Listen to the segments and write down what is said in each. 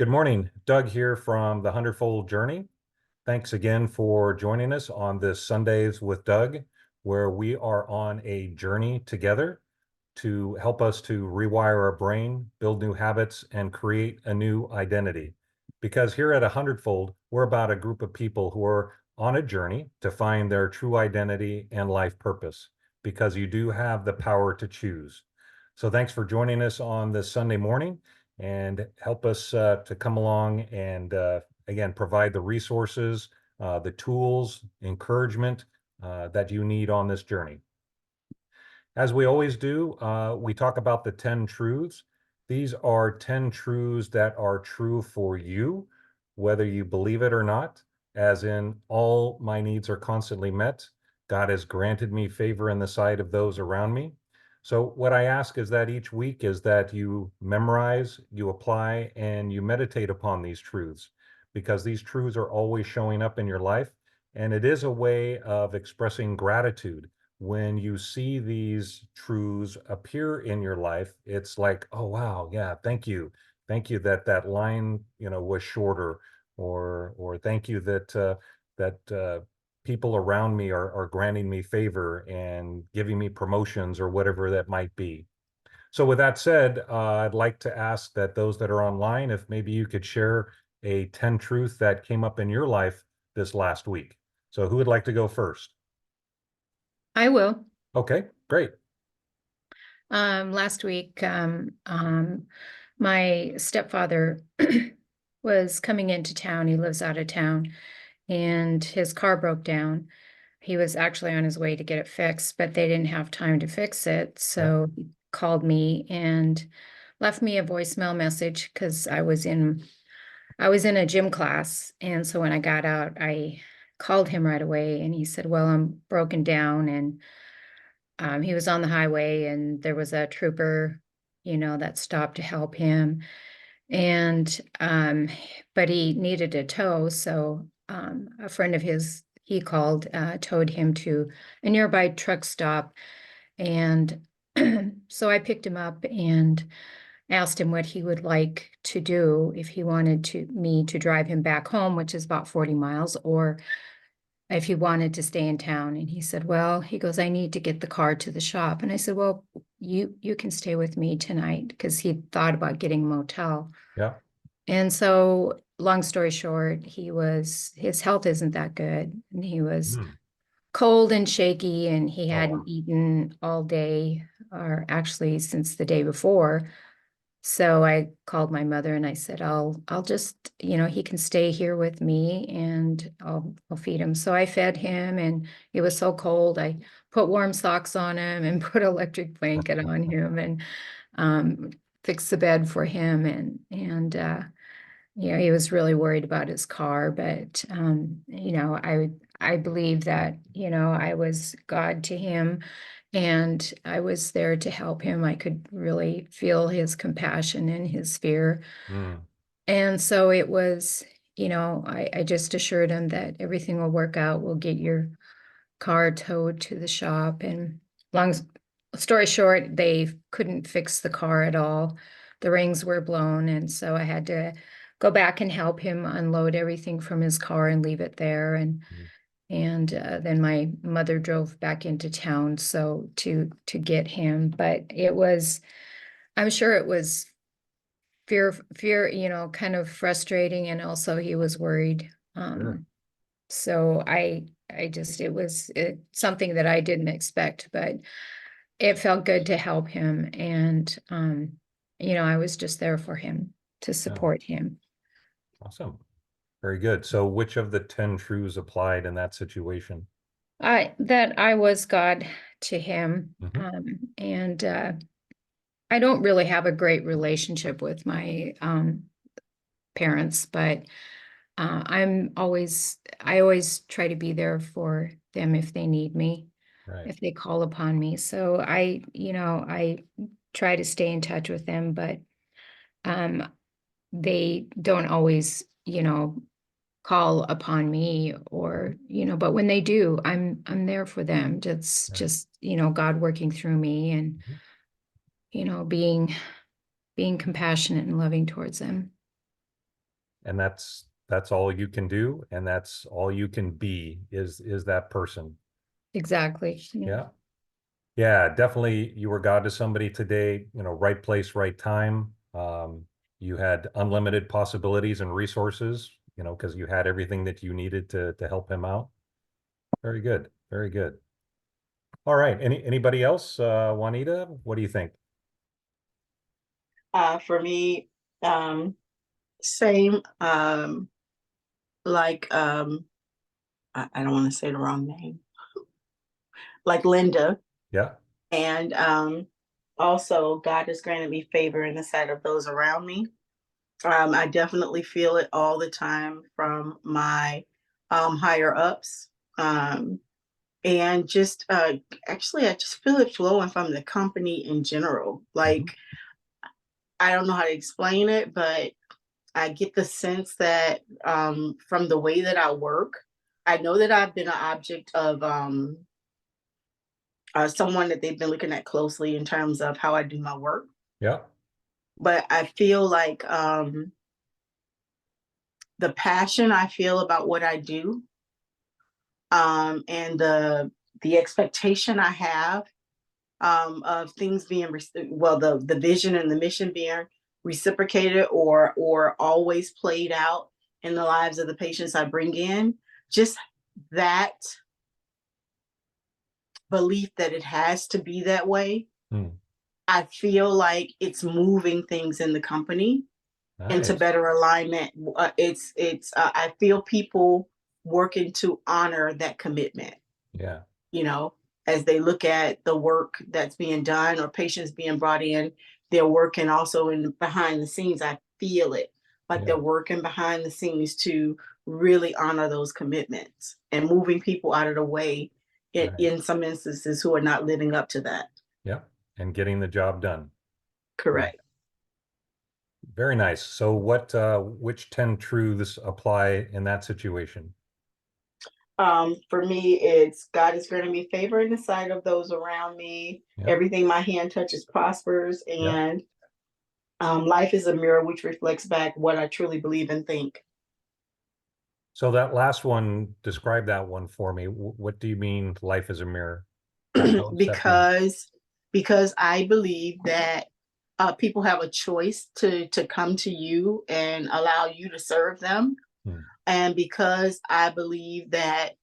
Good morning. Doug here from the Hundredfold Journey. Thanks again for joining us on this Sundays with Doug, where we are on a journey together to help us to rewire our brain, build new habits, and create a new identity. Because here at a Hundredfold, we're about a group of people who are on a journey to find their true identity and life purpose, because you do have the power to choose. So thanks for joining us on this Sunday morning and help us to come along and again, provide the resources, the tools, encouragement that you need on this journey. As we always do, we talk about the 10 truths. These are 10 truths that are true for you, whether you believe it or not, as in all my needs are constantly met. God has granted me favor in the sight of those around me. So what I ask is that each week is that you memorize, you apply, and you meditate upon these truths, because these truths are always showing up in your life. And it is a way of expressing gratitude. When you see these truths appear in your life, it's like, oh, wow, yeah, thank you. Thank you that that line, was shorter, or thank you that people around me are granting me favor and giving me promotions or whatever that might be. So with that said, I'd like to ask that those that are online, if maybe you could share a 10 truth that came up in your life this last week. So who would like to go first? I will. Okay, great. Last week, my stepfather was coming into town. He lives out of town, and his car broke down. He was actually on his way to get it fixed, but they didn't have time to fix it. Yeah. So he called me and left me a voicemail message because I was in a gym class. And so when I got out, I called him right away, and he said, "Well, I'm broken down." And he was on the highway, and there was a trooper, that stopped to help him. And but he needed a tow, so a friend of his, he called, towed him to a nearby truck stop. And so I picked him up and asked him what he would like to do, if he wanted to me to drive him back home, which is about 40 miles, or if he wanted to stay in town. And he said, well, he goes, I need to get the car to the shop. And I said, well, you can stay with me tonight, because he thought about getting a motel. Yeah. And so long story short, his health isn't that good. And he was Mm. cold and shaky, and he Oh, hadn't wow. eaten all day, or actually since the day before. So I called my mother and I said, I'll just, he can stay here with me, and I'll feed him. So I fed him, and it was so cold. I put warm socks on him and put an electric blanket on him, and um, fixed the bed for him. And he was really worried about his car, but I believe that, I was God to him, and I was there to help him. I could really feel his compassion and his fear. Mm. And so it was, I just assured him that everything will work out. We'll get your car towed to the shop. And long story short, they couldn't fix the car at all. The rings were blown. And so I had to go back and help him unload everything from his car and leave it there. Mm. And then my mother drove back into town to get him. But I'm sure it was fear, kind of frustrating, and also he was worried. Sure. So something that I didn't expect, but it felt good to help him. And I was just there for him, to Yeah. support him. Awesome. Very good. So which of the 10 truths applied in that situation? I was God to him. Hmm. And I don't really have a great relationship with my parents, but I always try to be there for them if they need me, Right. if they call upon me. So I try to stay in touch with them, but um, they don't always, call upon me, or, but when they do, I'm there for them. That's Right. just, God working through me, and, Mhm. being compassionate and loving towards them. and that's all you can do, and that's all you can be is that person. Exactly. Yeah. Yeah. Yeah, definitely you were God to somebody today, right place, right time. You had unlimited possibilities and resources, because you had everything that you needed to help him out. Very good. Very good. All right. Anybody else? Juanita, what do you think? For me, um, same, like, I don't want to say the wrong name, like Linda. Yeah. And also, God has granted me favor in the sight of those around me. I definitely feel it all the time from my higher ups. Um, and just actually, I just feel it flowing from the company in general. Mhm. Like, I don't know how to explain it, but I get the sense that from the way that I work, I know that I've been an object of someone that they've been looking at closely in terms of how I do my work. Yeah. But I feel like the passion I feel about what I do, and the expectation I have of things being well, the vision and the mission being reciprocated or always played out in the lives of the patients I bring in. Just that belief that it has to be that way. Hmm. I feel like it's moving things in the company into Nice. better alignment. It's I feel people working to honor that commitment, Yeah. you know, as they look at the work that's being done or patients being brought in, they're working also in behind the scenes. I feel it like they're Yeah. working behind the scenes to really honor those commitments and moving people out of the way Right. in some instances who are not living up to that. Yeah. And getting the job done. Right. Correct. Very nice. So which 10 truths apply in that situation? For me, it's God is granting me favor in the sight of those around me. Yeah. Everything my hand touches prospers, Yeah. and life is a mirror which reflects back what I truly believe and think. So that last one, describe that one for me. What do you mean life is a mirror? How does that be? because I believe that people have a choice to come to you and allow you to serve them, Hmm. and because I believe that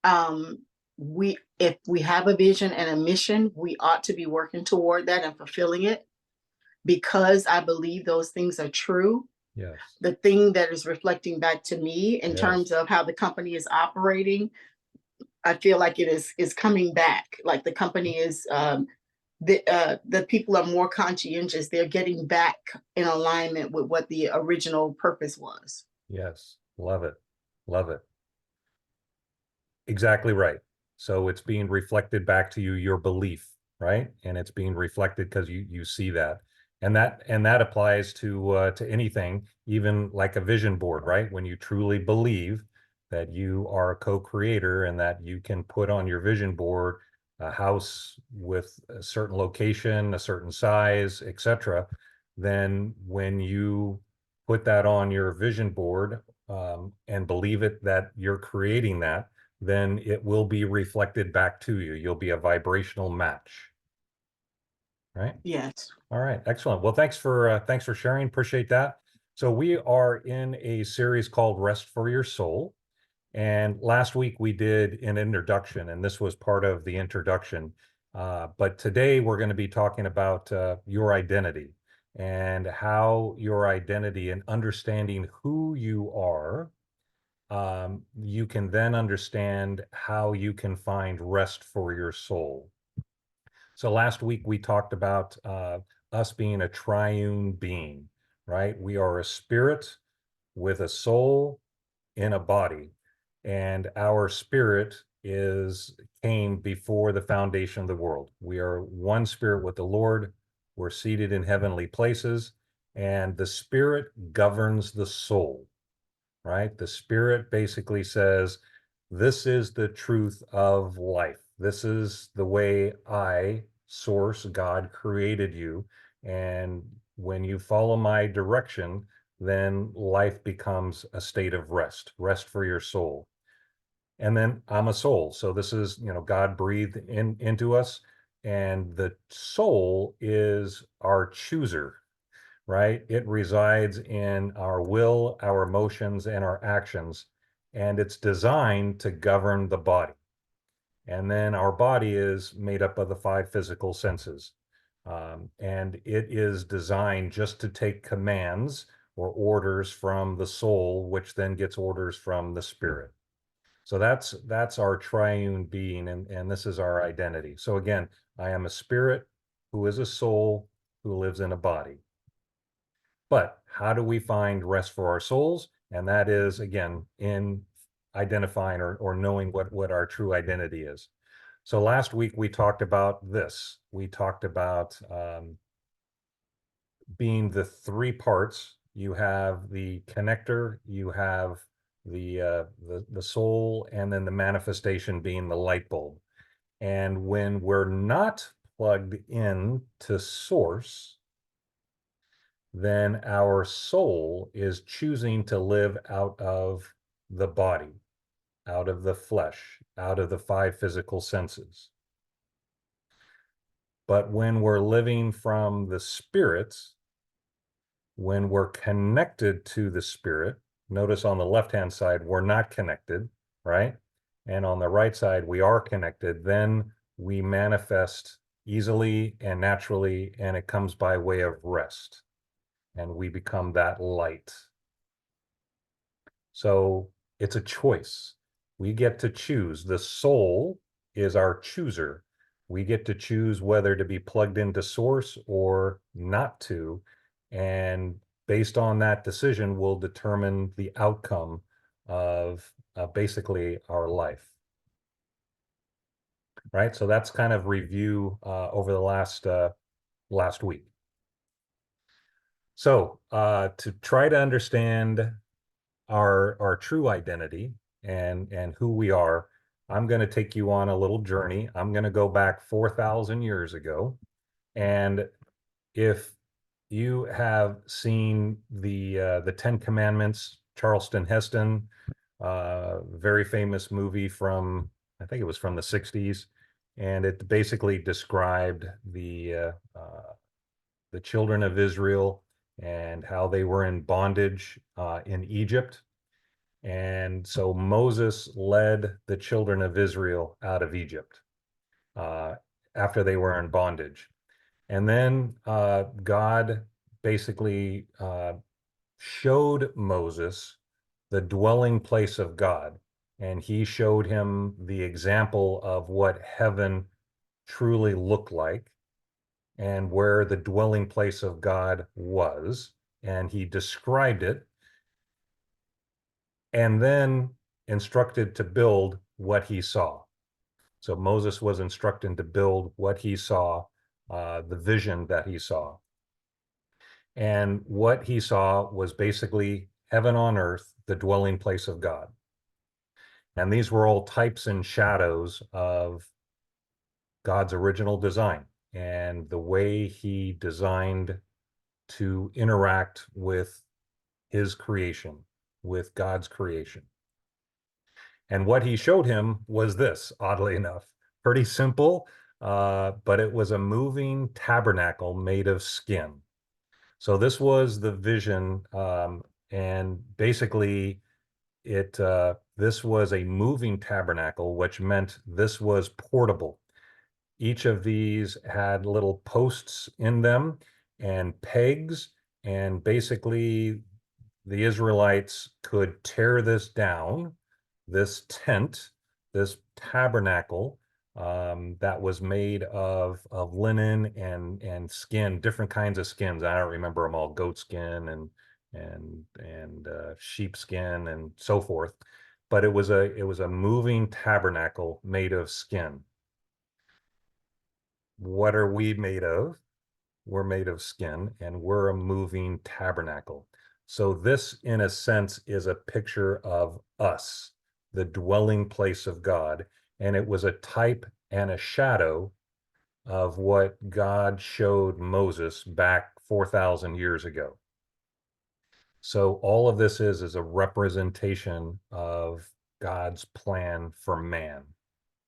um, we if we have a vision and a mission, we ought to be working toward that and fulfilling it. Because I believe those things are true, Yes. the thing that is reflecting back to me in terms Yes. of how the company is operating, I feel like it is coming back. Like the company is the people are more conscientious. They're getting back in alignment with what the original purpose was. Yes. Love it. Love it. Exactly right. So it's being reflected back to you, your belief, right? And it's being reflected because you see that. And that applies to anything, even like a vision board, right? When you truly believe that you are a co-creator and that you can put on your vision board a house with a certain location, a certain size, etc., then when you put that on your vision board, and believe it that you're creating that, then it will be reflected back to you. You'll be a vibrational match, right? Yes. All right, excellent. Well, thanks for sharing. Appreciate that. So we are in a series called Rest for Your Soul. And last week we did an introduction, and this was part of the introduction. But today we're going to be talking about your identity and how your identity and understanding who you are, you can then understand how you can find rest for your soul. So last week we talked about us being a triune being, right? We are a spirit with a soul in a body, and our spirit is came before the foundation of the world. We are one spirit with the Lord. We're seated in heavenly places, and the spirit governs the soul, right? The spirit basically says, this is the truth of life. This is the way I, source, God created you. And when you follow my direction, then life becomes a state of rest, rest for your soul. And then I'm a soul. So this is, God breathed into us, and the soul is our chooser, right? It resides in our will, our emotions, and our actions, and it's designed to govern the body. And then our body is made up of the five physical senses. And it is designed just to take commands or orders from the soul, which then gets orders from the spirit. So that's our triune being, and this is our identity. So again, I am a spirit who is a soul who lives in a body. But how do we find rest for our souls? And that is, again, in identifying or knowing what our true identity is. So last week we talked about this. We talked about being the three parts. You have the connector, you have the soul, and then the manifestation being the light bulb. And when we're not plugged in to source, then our soul is choosing to live out of the body, out of the flesh, out of the five physical senses. But when we're living from the spirit, when we're connected to the spirit, notice on the left-hand side, we're not connected, right? And on the right side, we are connected, then we manifest easily and naturally, and it comes by way of rest. And we become that light. So it's a choice. We get to choose. The soul is our chooser. We get to choose whether to be plugged into source or not to. And based on that decision will determine the outcome of basically our life. Right? So that's kind of review over the last week. So to try to understand our true identity and who we are, I'm going to take you on a little journey. I'm going to go back 4,000 years ago. And if you have seen the Ten Commandments, Charleston Heston, very famous movie from, I think it was from the 60s, and it basically described the children of Israel and how they were in bondage in Egypt. And so Moses led the children of Israel out of Egypt after they were in bondage. And then God basically showed Moses the dwelling place of God. And he showed him the example of what heaven truly looked like and where the dwelling place of God was. And he described it and then instructed to build what he saw. So Moses was instructed to build what he saw, the vision that he saw. And what he saw was basically heaven on earth, the dwelling place of God. And these were all types and shadows of God's original design and the way he designed to interact with his creation, with God's creation. And what he showed him was this, oddly enough, pretty simple, but it was a moving tabernacle made of skin. So this was the vision, and basically this was a moving tabernacle, which meant this was portable. Each of these had little posts in them and pegs, and basically the Israelites could tear this down, this tent, this tabernacle that was made of linen and skin, different kinds of skins. I don't remember them all: goat skin and sheep skin and so forth. But it was a moving tabernacle made of skin. What are we made of? We're made of skin, and we're a moving tabernacle. So this, in a sense, is a picture of us, the dwelling place of God. And it was a type and a shadow of what God showed Moses back 4,000 years ago. So all of this is a representation of God's plan for man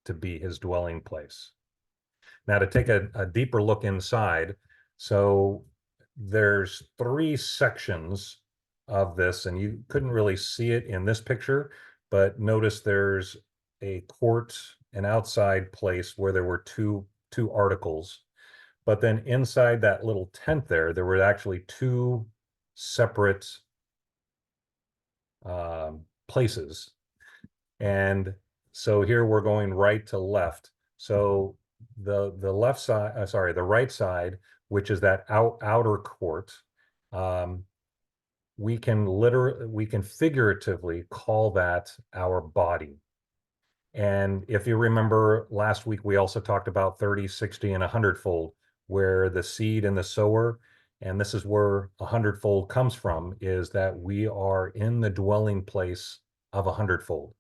to be his dwelling place. Now, to take a deeper look inside, so there's three sections of this, and you couldn't really see it in this picture, but notice there's a court, an outside place where there were two articles. But then inside that little tent there were actually two separate places. And so here we're going right to left. So the left side, sorry, the right side, which is that outer court, um, we can figuratively call that our body. And if you remember last week, we also talked about 30, 60, and 100-fold, where the seed and the sower, and this is where 100-fold comes from, is that we are in the dwelling place of 100-fold.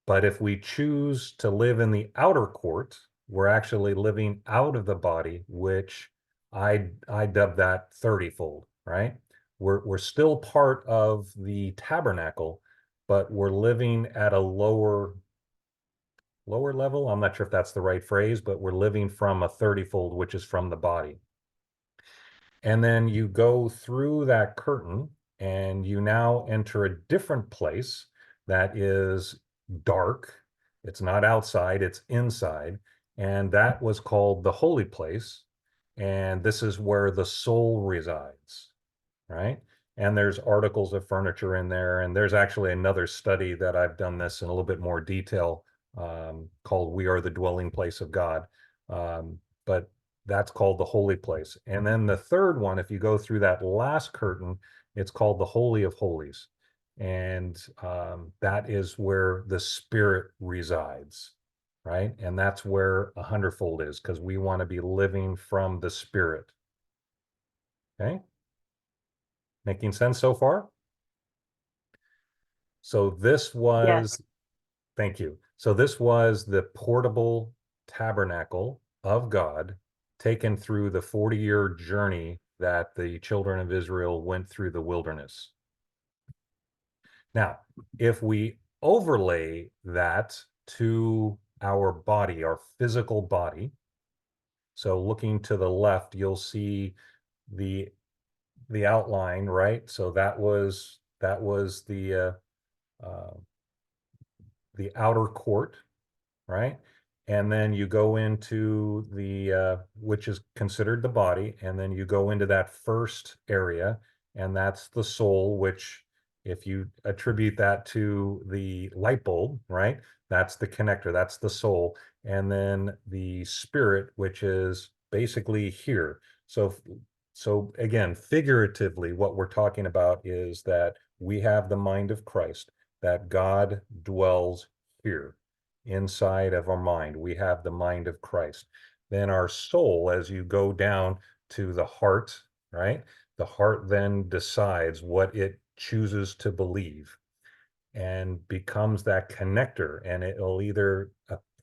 But if we choose to live in the outer court, we're actually living out of the body, which I dub that 30-fold, right? We're still part of the tabernacle, but we're living at a lower level. I'm not sure if that's the right phrase, but we're living from a 30-fold, which is from the body. And then you go through that curtain and you now enter a different place that is dark. It's not outside, it's inside. And that was called the holy place. And this is where the soul resides, right? And there's articles of furniture in there. And there's actually another study that I've done this in a little bit more detail, called We Are the Dwelling Place of God. But that's called the holy place. And then the third one, if you go through that last curtain, it's called the Holy of Holies. And that is where the Spirit resides, right? And that's where 100-fold is, because we want to be living from the Spirit. Okay? Making sense so far? So this was, Yes. thank you. So this was the portable tabernacle of God taken through the 40-year journey that the children of Israel went through the wilderness. Now, if we overlay that to our body, our physical body, so looking to the left, you'll see the outline, right? So that was the outer court, right? And then you go into the which is considered the body, and then you go into that first area, and that's the soul, which if you attribute that to the light bulb, right? That's the connector, that's the soul. And then the spirit, which is basically here. So again, figuratively, what we're talking about is that we have the mind of Christ, that God dwells here inside of our mind. We have the mind of Christ. Then our soul, as you go down to the heart, right? The heart then decides what it chooses to believe and becomes that connector. And it'll either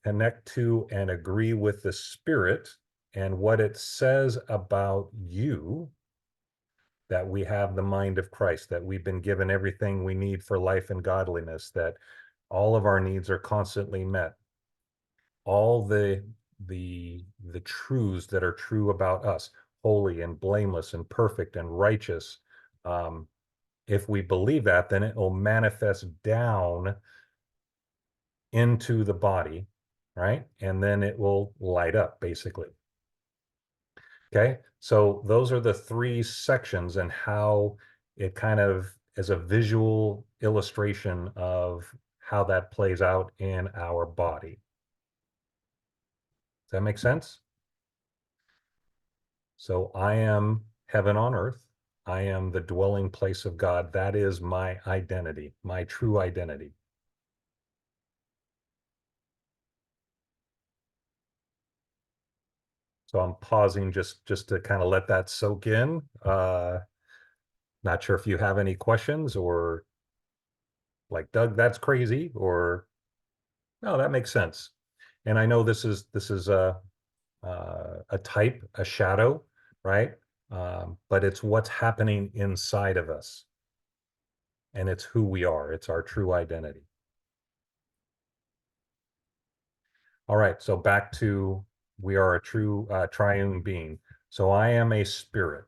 connect to and agree with the spirit and what it says about you, that we have the mind of Christ, that we've been given everything we need for life and godliness, that all of our needs are constantly met. All the truths that are true about us, holy and blameless and perfect and righteous. If we believe that, then it will manifest down into the body, right? And then it will light up, basically. Okay, so those are the three sections and how it kind of is a visual illustration of how that plays out in our body. Does that make sense? So I am heaven on earth. I am the dwelling place of God. That is my identity, my true identity. So I'm pausing just to kind of let that soak in. Not sure if you have any questions or like, Doug, that's crazy, or no, that makes sense. And I know this is a type, a shadow, right? But it's what's happening inside of us. and it's who we are. It's our true identity. All right, so back to we are a true triune being. So I am a spirit.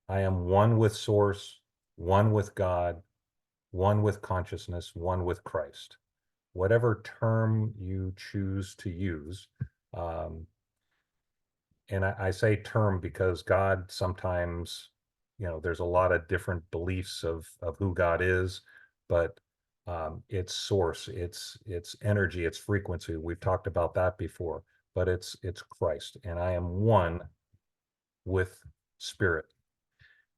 I am one with source, one with God, one with consciousness, one with Christ. Whatever term you choose to use. And I say term because God sometimes, there's a lot of different beliefs of who God is, but its source, its energy, its frequency. We've talked about that before, but it's Christ, and I am one with Spirit.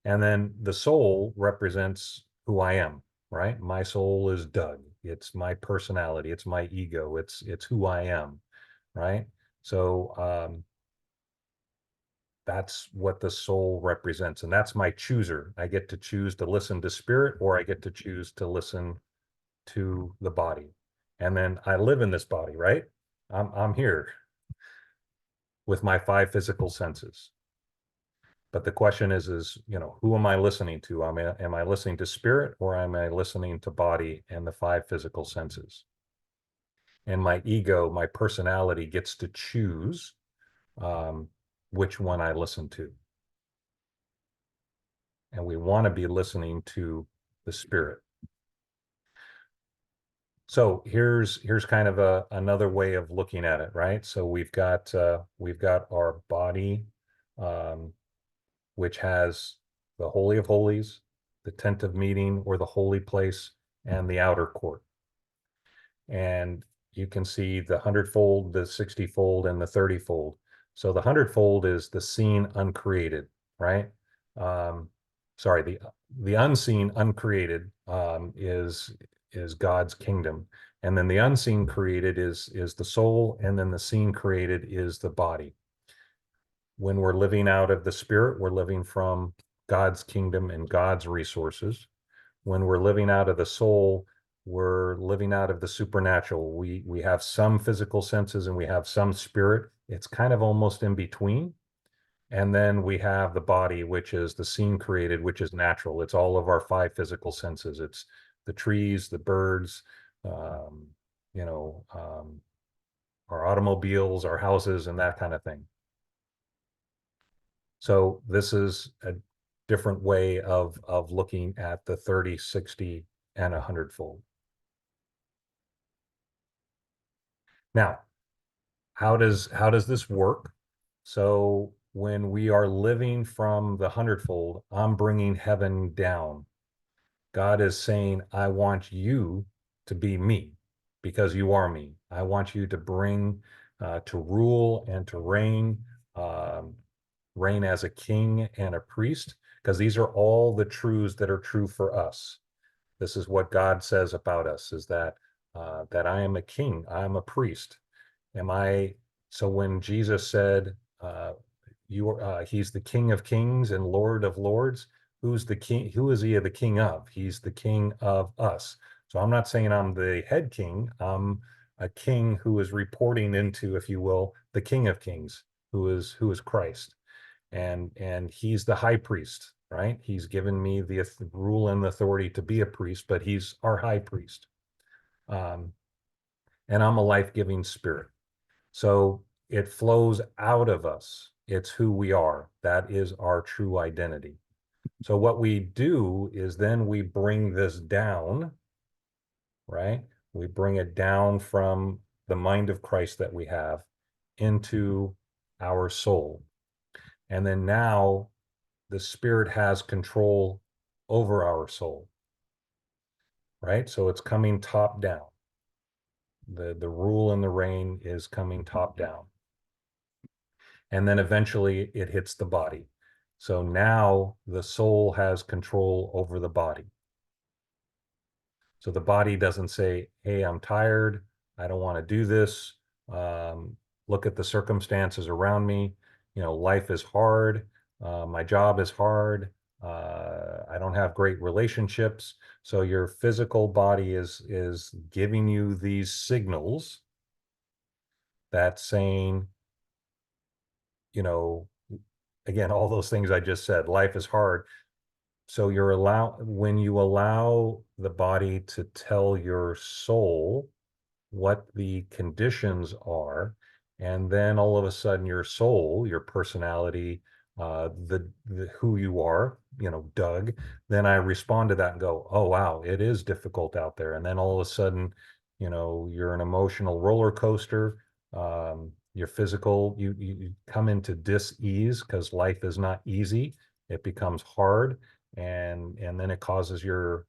And then the soul represents who I am, right? My soul is Doug. It's my personality. It's my ego. It's who I am, right? So that's what the soul represents, and that's my chooser. I get to choose to listen to spirit, or I get to choose to listen to the body. And then I live in this body, right? I'm here with my 5 physical senses. But the question is, who am I listening to? Am I listening to spirit, or am I listening to body and the 5 physical senses? And my ego, my personality gets to choose which one I listen to. And we want to be listening to the spirit. So here's kind of another way of looking at it, right? So we've got our body, which has the Holy of Holies, the tent of meeting, or the holy place, and the outer court. And you can see the 100-fold, the 60-fold, and the 30-fold. So the 100-fold is the seen uncreated, right? Sorry, the unseen uncreated is God's kingdom, and then the unseen created is the soul, and then the seen created is the body. When we're living out of the spirit, we're living from God's kingdom and God's resources. When we're living out of the soul, we're living out of the supernatural. We have some physical senses and we have some spirit. It's kind of almost in between. And then we have the body, which is the scene created, which is natural. It's all of our 5 physical senses. It's the trees, the birds, um, our automobiles, our houses, and that kind of thing. So this is a different way of looking at the 30, 60, and 100-fold. Now, how does this work? So when we are living from the 100-fold, I'm bringing heaven down. God is saying, I want you to be me because you are me. I want you to bring, to rule and to reign, reign as a king and a priest, because these are all the truths that are true for us. This is what God says about us, is that that I am a king, I am a priest. So when Jesus said, he's the King of Kings and Lord of Lords, who's the king? Who is he the king of? He's the king of us. So I'm not saying I'm the head king. I'm a king who is reporting into, if you will, the King of Kings, who is Christ. And he's the high priest, right? He's given me the rule and authority to be a priest, but he's our high priest. And I'm a life-giving spirit. So it flows out of us. It's who we are. That is our true identity. So what we do is then we bring this down, right? We bring it down from the mind of Christ that we have into our soul. And then now the spirit has control over our soul, right? So it's coming top down. The rule and the reign is coming top down. And then eventually it hits the body. So now the soul has control over the body. So the body doesn't say, hey, I'm tired. I don't want to do this. Look at the circumstances around me. Life is hard. My job is hard. I don't have great relationships. So your physical body is giving you these signals that's saying, again, all those things I just said, life is hard. So when you allow the body to tell your soul what the conditions are, and then all of a sudden your soul, your personality, the who you are, Doug, then I respond to that and go, oh wow, it is difficult out there. And then all of a sudden, you're an emotional roller coaster. Your physical, you come into dis-ease because life is not easy. It becomes hard, and then it causes your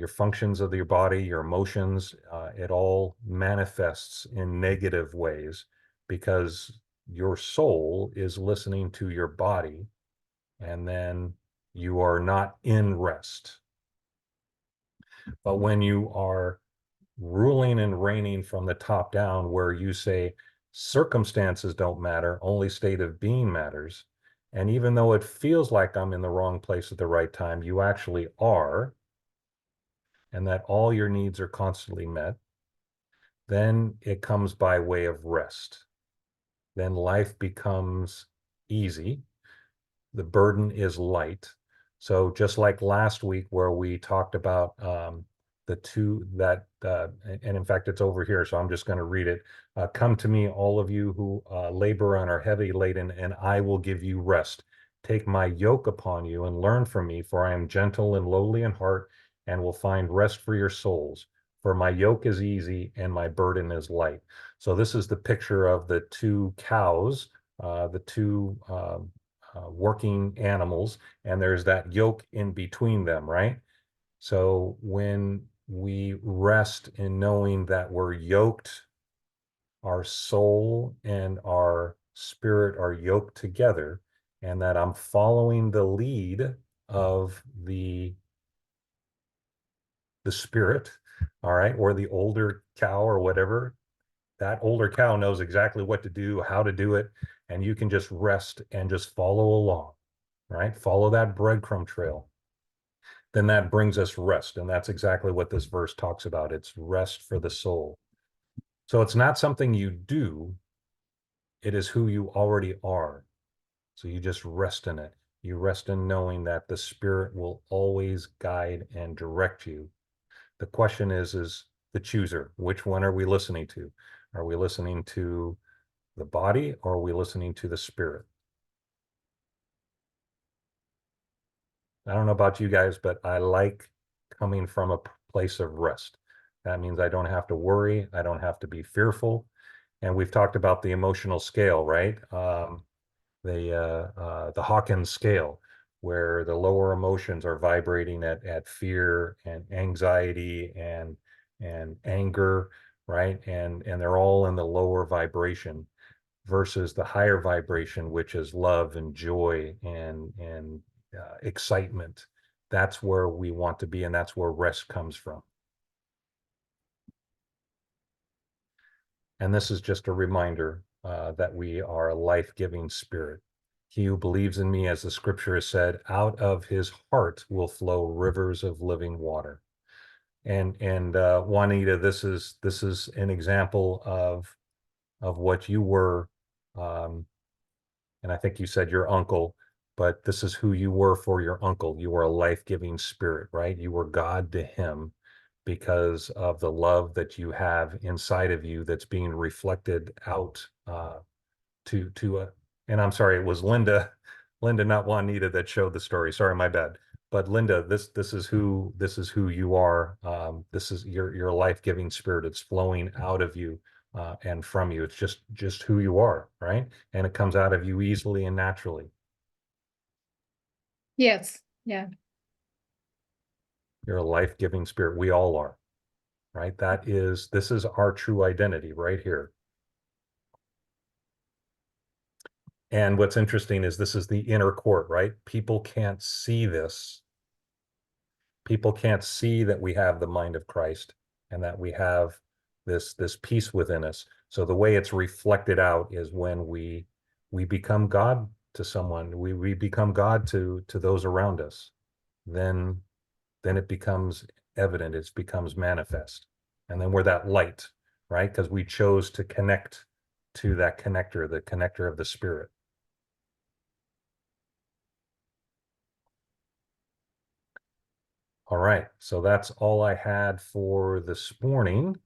functions of your body, your emotions, it all manifests in negative ways because your soul is listening to your body, and then you are not in rest. But when you are ruling and reigning from the top down, where you say circumstances don't matter, only state of being matters, and even though it feels like I'm in the wrong place at the right time, you actually are, and that all your needs are constantly met, then it comes by way of rest. Then life becomes easy. The burden is light. So just like last week where we talked about the two that, and in fact, it's over here, so I'm just going to read it. Come to me, all of you who labor and are heavy laden, and I will give you rest. Take my yoke upon you and learn from me, for I am gentle and lowly in heart, and will find rest for your souls. For my yoke is easy and my burden is light. So this is the picture of the two cows, the two working animals, and there's that yoke in between them, right? So when we rest in knowing that we're yoked, our soul and our spirit are yoked together, and that I'm following the lead of the spirit, all right, or the older cow or whatever, that older cow knows exactly what to do, how to do it, and you can just rest and just follow along, right? Follow that breadcrumb trail. Then that brings us rest. And that's exactly what this verse talks about. It's rest for the soul. So it's not something you do, it is who you already are. So you just rest in it. You rest in knowing that the Spirit will always guide and direct you. The question is the chooser. Which one are we listening to? Are we listening to the body, or are we listening to the Spirit? I don't know about you guys, but I like coming from a place of rest. That means I don't have to worry. I don't have to be fearful. And we've talked about the emotional scale, right? The Hawkins scale, where the lower emotions are vibrating at fear and anxiety and anger, right? And they're all in the lower vibration versus the higher vibration, which is love and joy and excitement. That's where we want to be, and that's where rest comes from. And this is just a reminder that we are a life-giving spirit. He who believes in me, as the scripture has said, out of his heart will flow rivers of living water. And Juanita, this is an example of what you were, and I think you said your uncle, but this is who you were for your uncle. You were a life-giving spirit, right? You were God to him because of the love that you have inside of you that's being reflected out to and I'm sorry, it was Linda, not Juanita, that showed the story. Sorry, my bad. But Linda, this is who you are. This is your life-giving spirit. It's flowing out of you and from you. It's just who you are, right? And it comes out of you easily and naturally. Yes. Yeah. You're a life-giving spirit. We all are, right? This is our true identity right here. And what's interesting is this is the inner court, right? People can't see this. People can't see that we have the mind of Christ and that we have this peace within us. So the way it's reflected out is when we become God to someone, we become God to those around us. Then it becomes evident, it becomes manifest. And then we're that light, right? Because we chose to connect to that connector, the connector of the Spirit. All right, so that's all I had for this morning.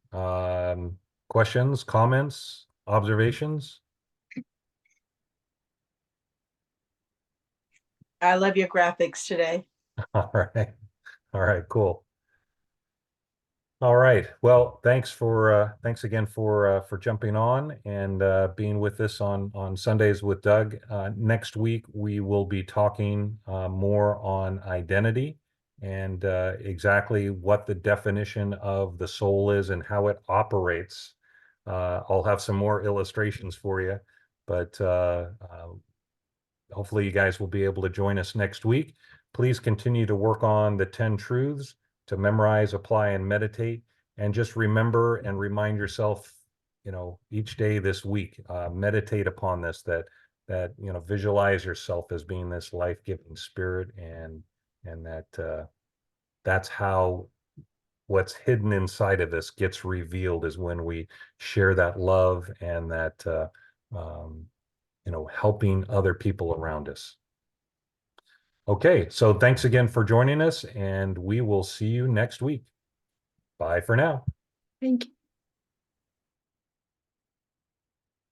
Questions, comments, observations? I love your graphics today. All right. All right, cool. All right. Well, thanks again for jumping on and being with us on Sundays with Doug. Next week we will be talking more on identity and exactly what the definition of the soul is and how it operates. I'll have some more illustrations for you, but hopefully you guys will be able to join us next week. Please continue to work on the 10 truths to memorize, apply, and meditate. And just remember and remind yourself, each day this week, meditate upon this, that visualize yourself as being this life-giving spirit, and that's how what's hidden inside of us gets revealed, is when we share that love and that helping other people around us. Okay, so thanks again for joining us, and we will see you next week. Bye for now. Thank you.